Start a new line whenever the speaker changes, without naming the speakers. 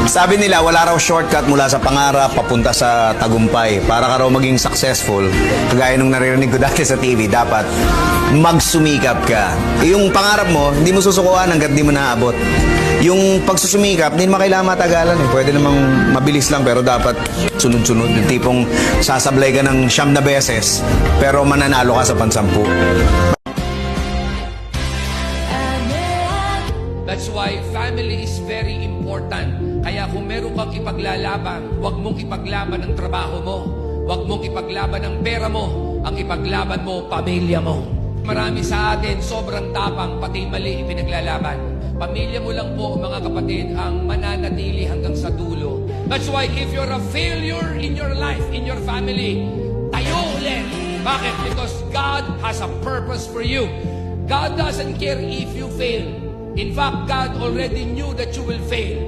Sabi nila, wala raw shortcut mula sa pangarap papunta sa tagumpay. Para ka raw maging successful, kagaya nung naririnig ko dati sa TV, dapat magsumikap ka. Yung pangarap mo, hindi mo susukuan hanggat di mo naaabot. Yung pagsusumikap, hindi naman kailangan matagalan. Pwede namang mabilis lang, pero dapat sunod-sunod. Yung tipong sasablay ka ng 9 na beses, pero mananalo ka sa pansampu.
That's why family is very important. Kaya kung meron kang ipaglalaban, huwag mong ipaglaban ang trabaho mo. Huwag mong ipaglaban ang pera mo. Ang ipaglaban mo, pamilya mo. Marami sa atin, sobrang tapang, pati mali ipinaglalaban. Pamilya mo lang po, mga kapatid, ang mananatili hanggang sa dulo. That's why if you're a failure in your life, in your family, tayo ulit. Bakit? Because God has a purpose for you. God doesn't care if you fail. In fact, God already knew that you will fail.